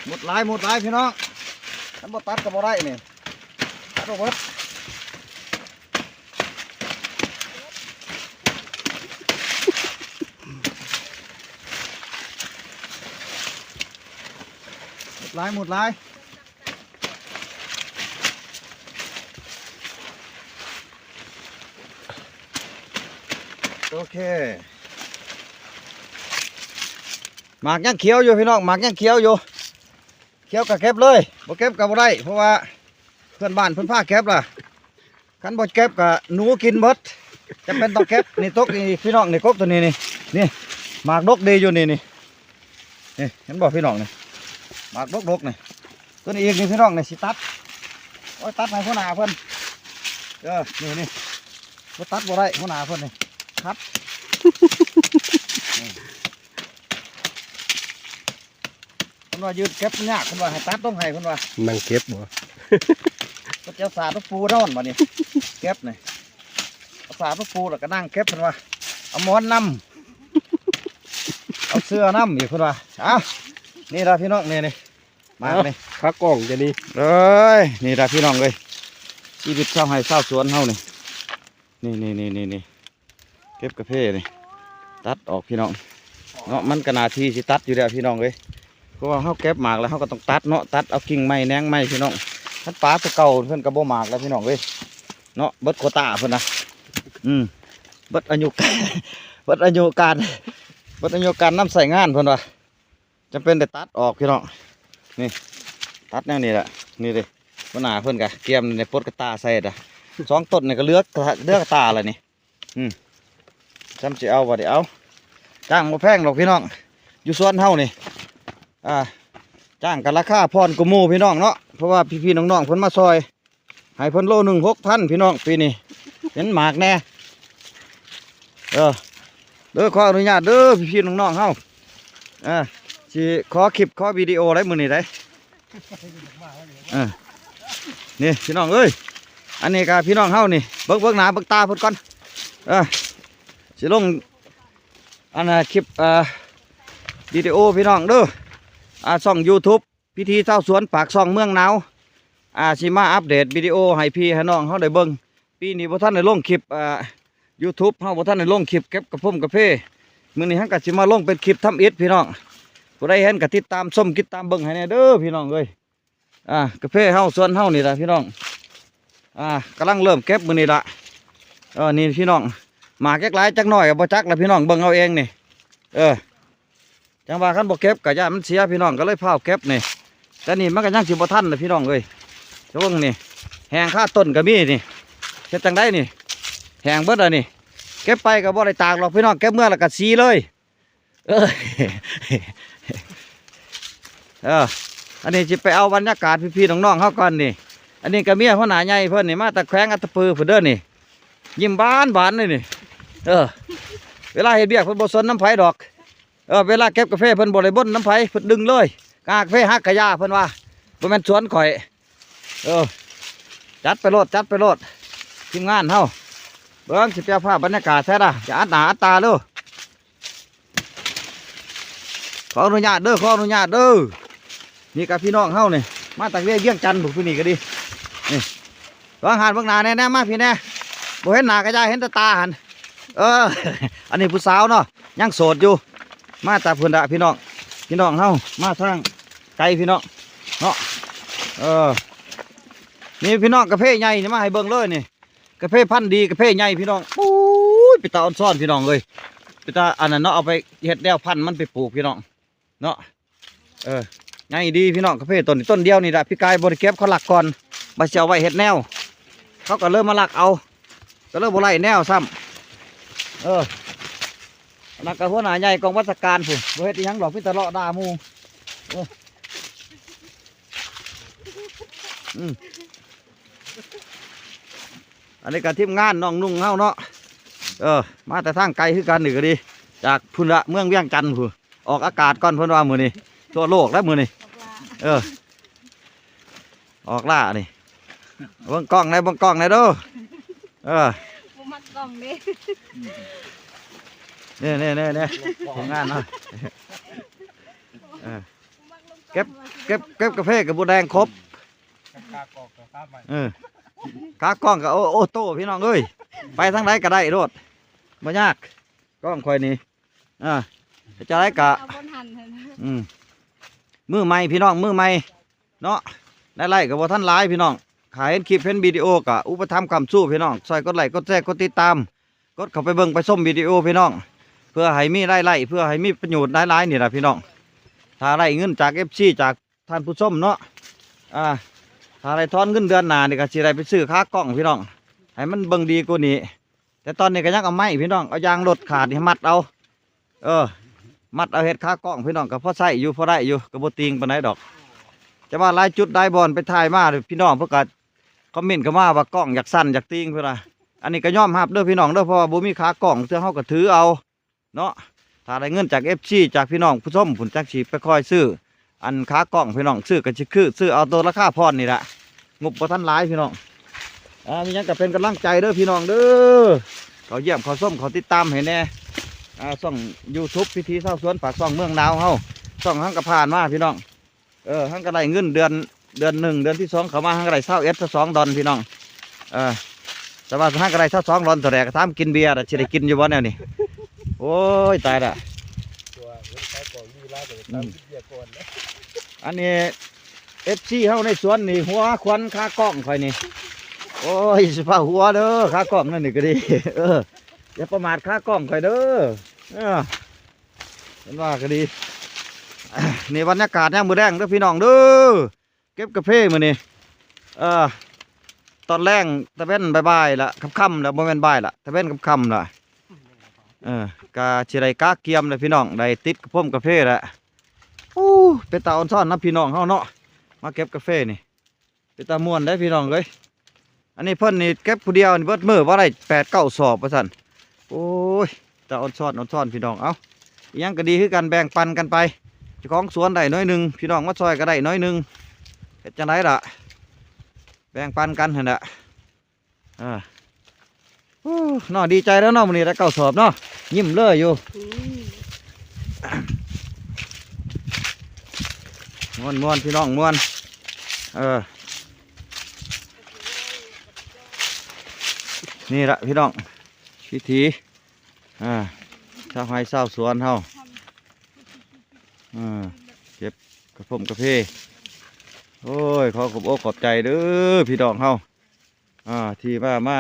หมดลายพี่น้องฉันบ่ตัดก็บ่ได้นี่ตัดเอาเบิดหมดลายโอเคหมากยังเขียวอยู่พี่น้องหมากยังเขียวอยู่เขียวกับเก็บเลยบ่เก็บกับบ่ได้เพราะว่าเพื่อนบ้านเพื่อนพาเก็บล่ะคันบ่เก็บกับหนูกินเบิดจะเป็นต้องเก็บนี่ตกนี่พี่น้องนี่กบตัวนี้นี่หมากดกดีอยู่นี่เห็นบ่พี่น้องนี่หมากดกนี่ตัวนี้อีกนี่พี่น้องนี่สิตัดโอ้ยตัดให้หัวหน้าเพิ่นนี่บ่ตัดบ่ได้หัวหน้าเพิ่นนี่ครับ คนว่ายืดเก็บยากคนว่าให้ตัดต้องให้คนว่านั่งเก็บบ่ก็เจ้าสาตุปูนอนมานี่เก็บนี่เอาสาตุปูแล้วก็นั่งเก็บคนว่าเอาหมอนน้ำเอาเสื้อน้ำอยู่คนว่านี่ละพี่น้องนี่มานี่ขากล้องจะนี่นี่ละพี่น้องเลยชีวิตชาวไร่ชาวสวนเฮานี่เก็บกาแฟนี่ตัดออกพี่น้องเนาะมันกระนาทีสิตัดอยู่แล้วพี่น้องเลยเพราะว่าเขาเก็บหมากแล้วเขาก็ต้องตัดเนาะตัดเอากิ่งไม้แหนงไม้พี่น้องทัดปลาตัวเก่าเพื่อนกระโบหมากแล้วพี่น้องเลยเนาะเบิดโคตาเพื่อนนะเบิดอายุเบิดอายุการน้ำใส่งานเพื่อนว่าจะเป็นแต่ตัดออกพี่น้องนี่ตัดแนวนี้แหละนี่เลยปัญหาเพื่อนกะเกียมในปดกระตาใส่2 ต้นนี่ก็เลือกกระตาอะไรนี่จำจะเอาว่าเดี๋ยวเอาจ้างมาแพงหรอกพี่น้องอยู่สวนเฮานี่จ้างกันราคาพรกุมูพี่น้องเนาะเพราะว่าพี่น้องเพิ่นมาซอยให้เพิ่นโล1 6,000พี่น้องปีนี้เห็นหมากแน่เด้อขออนุญาตเด้อพี่น้องเฮาสิขอคลิปขอวิดีโออะไรมื้อนี้ได้นี่พี่น้องเอ้ยอันนี้ก็พี่น้องเฮานี่เบิ่งหน้าเบิ่งตาเพิ่นก่อนสิลงอันคลิปวิดีโอพี่น้องเด้อช่อง YouTube พิธีเจ้าสวนปากช่องเมืองหนาวสิมาอัปเดตวิดีโอให้พี่ให้น้องเขาได้เบิ่งปีนี้บ่ทันได้ลงคลิปYouTube เฮาบ่ทันได้ลงคลิปเก็บกระพุ่มกระเพมื้อนี้เฮาก็สิมาลงเป็นคลิปทำอิฐพี่น้องผู้ใดเห็นก็ติดตามชมติดตามเบิ่งให้แน่เด้อพี่น้องเอ้ยกระเพเฮาสวนเฮานี่ล่ะพี่น้องกำลังเริ่มเก็บมื้อนี้ล่ะนี่พี่น้องหมากหลายจักหน่อยก็บ่จักล่ะพี่น้องเบิ่งเอาเองนี่จังว่าคันบ่เก็บกะย่ามันเสียพี่น้องก็เลยพาเก็บนี่แต่นี่มันก็ยังสิบ่ทันเลยพี่น้องเอ้ยช่วงนี่แหงค่าต้นก็มีนี่เฮ็ดจังไดนี่แหงเบิดนี่เก็บไปก็บ่ได้ตากหรอกพี่น้องเก็บเมื่อแล้วก็สีเลยอันนี้สิไปเอาบรรยากาศพี่ๆน้องๆเฮาก่อนนี่อันนี้ก็เมียหัวหน้าใหญ่เพิ่นนี่มาตะแขวงอัตตปือเพิ่นเด้อนี่ยิ้มบานเลยนี่เวลาเฮ็ดเบียกเพิ่นบ่สนน้ำไผดอกเวลาเก็บกาแฟเพิ่นบ่ได้บ่นน้ำไผเพิ่นดึงเลยกากาแฟฮักกะยาเพิ่นว่าบ่แม่นสวนข่อยจัดไปโลดทีมงานเฮาเบิ่งสิเปรียบภาพบรรยากาศแท้ล่ะอย่าอัดหน้าอัดตาเด้อขออนุญาตเด้อนี่กับพี่น้องเฮานี่มาจากเวียงจันทร์ผู้นี้ก็ดีนี่วางหานเบิ่งหน้าแน่มาพี่แน่บ่เห็นหน้ากะยาเห็นแต่ตาหันอันนี้ผู้สาวเนาะยังโสดอยู่มาตาพื้นดะพี่น้องเฮามาทางไกลพี่น้องเนาะนี่พี่น้องกาแฟใหญ่นี่มาให้เบิ่งเลยนี่กาแฟพันธุ์ดีกาแฟใหญ่พี่น้องปุ้ยไปตาอ่อนซ่อนพี่น้องเลยไปตาอันนั้นเนาะเอาไปเห็ดแนวพันธุ์มันไปปลูกพี่น้องเนาะใหญ่ดีพี่น้องกาแฟต้นเดียวนี่แหละพี่กายบริเก็บเขาหลักก่อนมาเชียวไว้เห็ดแนวเขาก็เริ่มมาหลักเอาก็เริ่มบริแนวซ้ำนักกระหัวหน้าใหญ่กองวัชการผู้บริเฮ็ดยังหลอกพิตรเลาะด่ามูอันนี้การทีมงานน้องนุ่งเฮาเนาะมาแต่ทางไกลคือกันหนึ่งก็ดีจากพุ่นละเมืองเวียงจันทร์ผู้ออกอากาศก่อนเพิ่นว่ามือนี่ทั่วโลกแล้วมือนี่ออกล่านี่เบิ่งกล้องในเด้อมัดกล่องดินี่ทำงานเนาะ เก็บกาแฟกับบัวแดงครบ กากอกกับข้าวใหม่ ขากล้องกับโอโต้พี่น้องเอ้ยไปทางไหนก็ได้โลดบ่ยากกล้องคอยนี่จะได้กะ เอาบนหันเถอะนะ มือใหม่พี่น้องมือใหม่เนาะได้ไล่กับบ่ท่านหลายพี่น้องขายเห็นคลิปเห็นวิดีโอกะอุปถัมภ์คำสู้พี่น้องซอยกดไลค์กดแชร์กดติดตามกดเข้าไปเบิ่งไปชมวิดีโอพี่น้องเพื่อให้มีรายได้เพื่อให้มีประโยชน์หลายๆนี่ล่ะพี่น้องถ้าได้เงินจาก FC จากท่านผู้ชมเนาะถ้าได้ทอนเงินเดือนหน้านี่ก็สิได้ไปซื้อค่ากล้องพี่น้องให้มันเบิ่งดีกว่านี้แต่ตอนนี้ก็ยังเอาไม้พี่น้องเอายางรถขาดนี่มัดเอามัดเอาเห็ดค่ากล้องพี่น้องก็พอใส่อยู่พอได้อยู่ก็บ่ติงปานใดดอกจะว่าหลายจุดได้บอลไปถ่ายมาพี่น้องเพิ่นก็คอมเมนต์เข้ามาว่ากล้องอยากสั่นอยากติงเพิ่นว่าอันนี้ก็ยอมรับเด้อพี่น้องเด้อเพราะว่าบ่มีขากล้องเทื่อเฮาก็ถือเอาเนาะถ้าได้เงินจาก FC จากพี่น้องผู้ชมผุนจักสิไปคอยซื้ออันขากล้องพี่น้องซื้อก็สิคือซื้อเอาตัวราคาพรนี่ล่ะงบบ่ทันหลายพี่น้องมีหยังก็เป็นกำลังใจเด้อพี่น้องเด้อเขาเยี่ยมเขาส้มเขาติดตามให้แน่ช่อง YouTube พิธีเศร้าสวนปากช่องเมืองดาวเฮาช่องหังกระพานมาพี่น้องหังกระไรเงินเดือน1เดือนที่2เขามาหังกระไร22 ดอนพี่น้องแต่ว่าหังกระไร22 ดอนตัวแรกก็ทำกินเบียร์จะได้กินอยู่บ่แนวนี้โอ้ยตายละ ตัวเงินขายของมีร้านแต่ตามที่เบียร์ก่อนนะ อันนี้ FC เฮาในสวนนี่หัวควันคากล้องข่อยนี่โอ้ยสิพาหัวเด้อคากล้องนั่นนี่ก็ดีอย่าประมาทคากล้องข่อยเด้อเห็นว่าก็ดีนี่บรรยากาศเนี่ยมือแดงเด้อพี่น้องเด้อเก็บกาแฟมื้อนี้ตอนแรงตะเว้นบ่ายๆละค่ำๆแล้วบ่แม่นบ่ายละตะเว้นค่ำๆละกาสิได้กาเกียมเลยพี่น้องได้ติดกระผมกาแฟละเป็นตาอ่อนซ่อนนะพี่น้องเฮาเนาะมาเก็บกาแฟนี่เป็นตาม่วนได้พี่น้องเอ้ยอันนี้เพิ่นนี่เก็บผู้เดียวนี่เบิดมื้อบ่ได้8-9 สอบว่าซั่นโอ้ยตาอ่อนซ่อนพี่น้องเอ้าอีหยังก็ดีคือกันแบ่งปันกันไปเจ้าของสวนได้น้อยหนึงพี่น้องมาซอยก็ได้น้อยหนึงเฮ็ดจังไดล่ะแบ่งปันกันหั่นน่ะเนาะดีใจแล้วเนาะมื้อนี้ได้9 สอบเนาะยิ้มเลยอยู่ม่วนพี่น้องม่วนนี่ละพี่น้องพิธีชาวไร่ชาวสวนเฮาเก็บกระผมกาแฟโอ้ยขอขอบอกขอบใจเด้อพี่น้องเฮาที่มา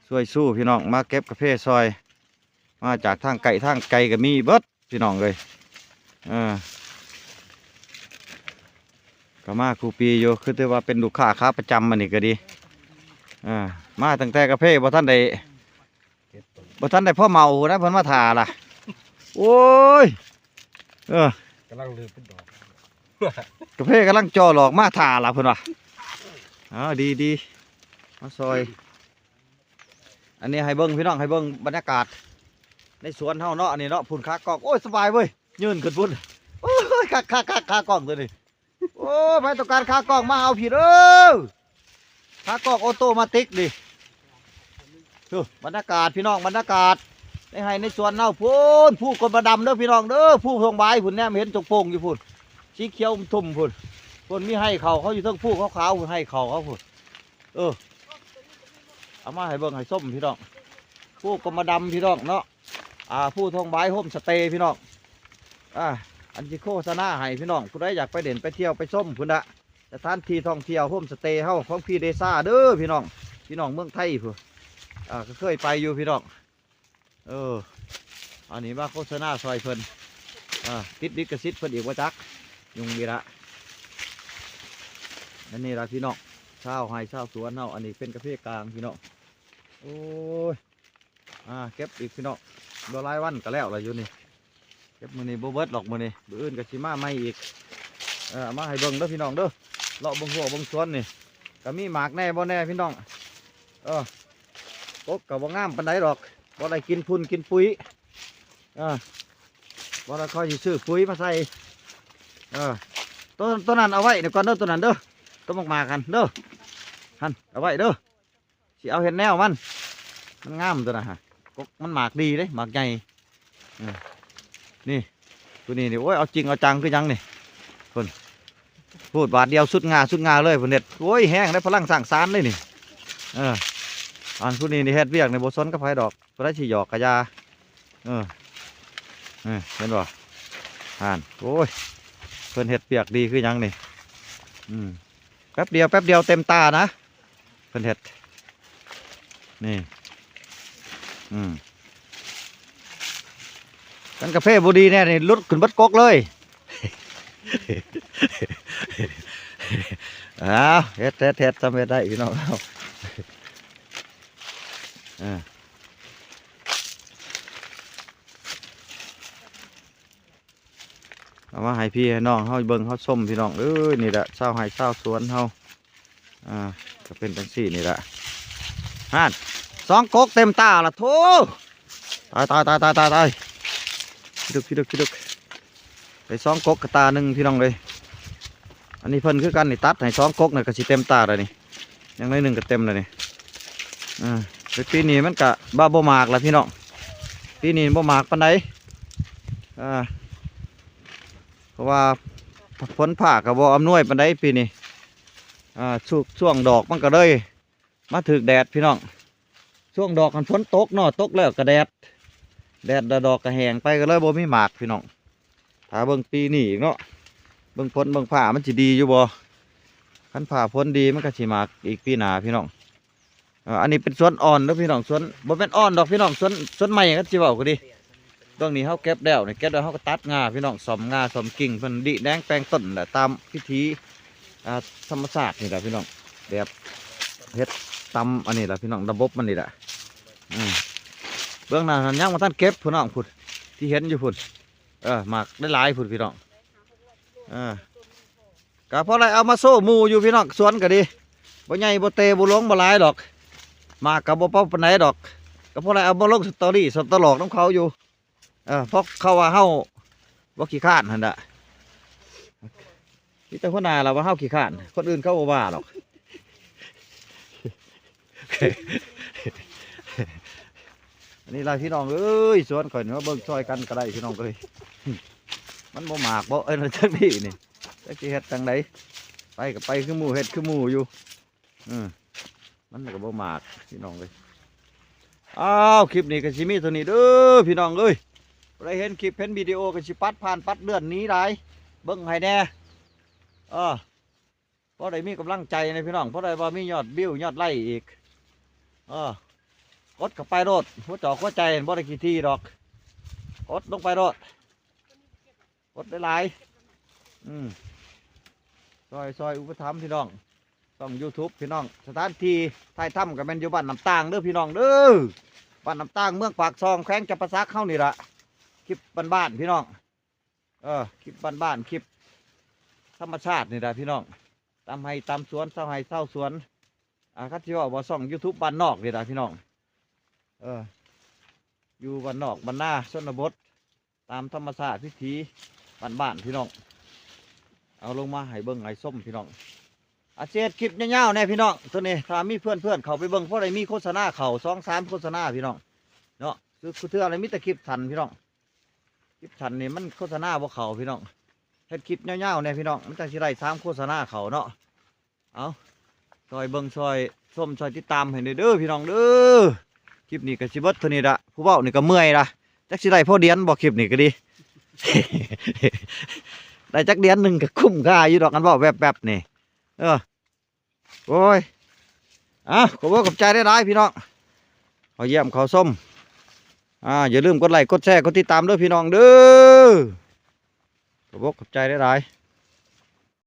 ช่วยสู้พี่น้องมาเก็บกาแฟซอยมาจากทางไกลก็มีเบิดพี่น้องเลยก็มาครูปีอยู่คือถือว่าเป็นลูกค้าค้าประจำมันนี่ก็ดีมาตั้งแต่กาแฟบ่ท่านได้พ่อเมานะเพิ่นมาถ่าล่ะโอ้ยกำลังลืมเป็นดอก กาแฟกำลังจ่อหลอกมาถ่าล่ะเพิ่นว่าดีมาซอยอันนี้ให้เบิ้งพี่น้องให้เบิ้งบรรยากาศในสวนเฮาเนาะอันนี้เนาะพุ่นขากล้องโอ้ยสบายเว้ยยืนขึ้นพุ่นโอ้ยขากล้องตัวนี้โอ้ยไปต้องการขากล้องมาเอาผิดขากล้องออโตมาติกดิบรรยากาศพี่น้องบรรยากาศในสวนเฮาพุ่นผู้คนมาดำเด้อพี่น้องเด้อผู้พวงใบพุ่นเนี่ยเห็นจกโป่งอยู่พุ่นสีเขียวทุ่มพุ่นมีให้เขาอยู่ทั้งผู้ขาวๆให้เขาพุ่นเอามาให้เบิ่งให้ส้มพี่น้องผู้กรมดำพี่น้องเนาะผู้ทองใบโฮมสเตย์พี่น้องอันที่โฆษณาให้พี่น้องผู้ใดอยากไปเด่นไปเที่ยวไปส้มพุ่นละสถานที่ท่องเที่ยวโฮมสเตย์เฮาของพี่เดซ่าเด้อพี่น้องเมืองไทยพุ่นก็เคยไปอยู่พี่น้องอันนี้ว่าโฆษณาซอยเพิ่นติดลิขสิทธิ์เพิ่นอีกว่าจักยุงมีละนั่นนี่ละพี่น้องชาวไร่ชาวสวนเฮาอันนี้เป็นกาแฟกลางพี่น้องโอ้ยเก็บอีกพี่น้องบ่หลายวันก็แล้วล่ะอยู่นี่เก็บมื้อนี้บ่เบิดหรอกมื้อนี้มื้ออื่นก็สิมาใหม่อีกมาให้เบิ่งเด้อพี่น้องเด้อเลาะเบิ่งหัวเบิ่งสวนนี่ก็มีหมากแน่บ่แน่พี่น้องกบก็บ่งามปานใดหรอกบ่ได้กินพุ่นกินปุ๋ยบ่ได้ค่อยสิซื้อปุ๋ยมาใส่ต้นนั้นเอาไว้เดี๋ยวก่อนเด้อต้นนั้นเด้อต้นมากๆกันเด้อหันเอาไว้เด้อสิเอาเห็ดแนวมันงามตัวนะฮะมันหมากดีเลยหมากใหญ่นี่ตัวนี้นี่โอ้ยเอาจริงเอาจังคือยังนี่ คนพูดบาทเดียวสุดงาเลยเพิ่นเฮ็ดโอ้ยแห้งได้พลังสร้างสรรค์เลยนี่อันผู้นี้นี่เฮ็ดเวียกในบ่สนกับไผดอกบ่ได้สิหยอกกะยาเห็นบ่โอ้ยเพิ่นเฮ็ดเปียกดีคือหยังนี่แป๊บเดียวเต็มตานะเพิ่นเฮ็ดนี่กันกาแฟบ่ดีแน่นี่ลุดขึ้นเบิดกกเลย อ้าวเฮ็ดทำเฮ็ดได้พี่น้องเอามาให้พี่ให้น้องเฮาเบิ่งเฮาชมพี่น้องนี่แหละชาวไร่ชาวสวนเฮาก็เป็นจังซี่นี่แหละ2 กกเต็มตาละโธ่ตายพี่ดึกไป2 กกกระตาหนึ่งพี่น้องเลยอันนี้เพิ่นคือกันนี่ตัดให้2 กกนี่ก็สิเต็มตาเลยนี่ยังได้1ก็เต็มเลยนี่ปีนี้มันก็บ่มากละพี่น้องปีนี้บ่มากปานใดเพราะว่าฝนผ่าก็บ่อำนวยปานใดปีนี้ช่วงดอกมันก็เลยมาถึกแดดพี่น้องช่วงดอกกันฝนตกเนาะตกแล้วก็แดดดอกก็แห้งไปก็เลยบ่มีหมากพี่น้องถ้าเบิ่งปีนี้อีกเนาะเบิ่งฝนเบิ่งผ่ามันสิดีอยู่บ่คันผ่าฝนดีมันก็สิหมากอีกปีหน้าพี่น้องอันนี้เป็นสวนอ่อนเด้อพี่น้องสวนบ่เป็นอ่อนดอกพี่น้องสวนใหม่ก็สิเว้าก็ดีตรงนี้เฮาเก็บแล้วนี่เก็บแล้วเฮาก็ตัดงาพี่น้องซ่อมงาซ่อมกิ่งเพิ่นดิแดงแปลงต้นแหละตามพิธีธรรมชาตินี่แหละพี่น้องแบบเฮ็ดตำอันนี้แหละพี่น้องระบบมันนี่แหละเบื้องหน้านั้นยังมาท่านเก็บพี่น้องพุ่นที่เห็นอยู่พุ่นหมากได้หลายพุ่นพี่น้องก็เพราะอะไรเอามาโซ่หมูอยู่พี่น้องสวนก็ดีบ่ใหญ่บ่เตบ่หลงบ่หลายดอกหมากกับบ่เป้าปานไหนดอกก็เพราะอะไรเอามาลงสตอรี่สตลอกน้ำเขาอยู่เพราะเขาว่าเฮาบ่ขี้ข้านหั่นน่ะนี่แต่คนหน้าเราว่าเฮาขี้ข้านคนอื่นเขาบ่ว่าหรอกอันนี้ลายพี่น้องสวนข่อยเนื้อเบิ่งซอยกันก็ได้พี่น้องเลยมันบ่หมากบ่จังนี่นี่จักสิเฮ็ดจังไดไปก็ไปคือหมู่เฮ็ดคือหมู่อยู่มันก็บ่หมากพี่น้องเลยคลิปนี้ก็สิมีเท่านี้เด้อพี่น้องเอ้ยได้เห็นคลิปเห็นวิดีโอก็สิปัดผ่านปัดเลื่อนนี้ได้เบิ่งให้แน่เพราะได้มีกำลังใจนะพี่น้องเพราะได้ว่ามียอดวิวยอดไลค์อีกกดกับไปรถหัวจอกหัวใจบ่ได้กี่ทีดอกกดลงไปรถกดได้หลายซอยอุปถัมภ์พี่น้องต้อง YouTube พี่น้องสถานที่ถ่ายทำกับแมนอยู่บ้านน้ำตางเด้อพี่น้องเด้อบ้านน้ำตางเมืองปากซองแข้งจับประซักเข้านี่ละคลิปบ้านๆพี่น้องคลิปบ้านคลิปธรรมชาตินี่ละพี่น้องตามให้ตามสวนเศร้าให้เศร้าสวนคัดที่ว่าบ่ส่อง YouTube บ้านนอกนี่ละพี่น้องอยู่บ้านนอกบ้านหน้าชนบทตามธรรมชาติพิธีบ้านพี่น้องเอาลงมาให้เบิ้งให้ส้มพี่น้องเจ็ดคลิปเงาๆเนี่ยพี่น้องตัวนี้ถ้ามีเพื่อนเขาไปเบิ้งเพราะอะไรมีโฆษณาเขา2-3โฆษณาพี่น้องเนาะคือเทื่ออะไรมีแต่คลิปทันพี่น้องคลิปทันนี่มันโฆษณาบ่เขาพี่น้องเฮ็ดคลิปเงาๆเนี่ยพี่น้องมันจะสิได้3โฆษณาเขาเนาะเอาซอยเบิ้งซอยส้มซอยติดตามให้เด้อพี่น้องเด้อคลิปนี้ก็สิเบิดเท่านี้ละผู้เว้านี่ก็เมื่อยละจักสิได้พอเดียนบอกคลิปนี้ก็ดี ได้จักเดียนหนึ่งก็คุ้มค่าอยู่ดอกกันเว้าแบบนี่โอ้ยขอบคุณใจได้หลายพี่น้องขอเยี่ยมขอส้มอย่าลืมกดไลค์กดแชร์กดติดตามด้วยพี่น้องเด้อขอบคุณใจได้หลาย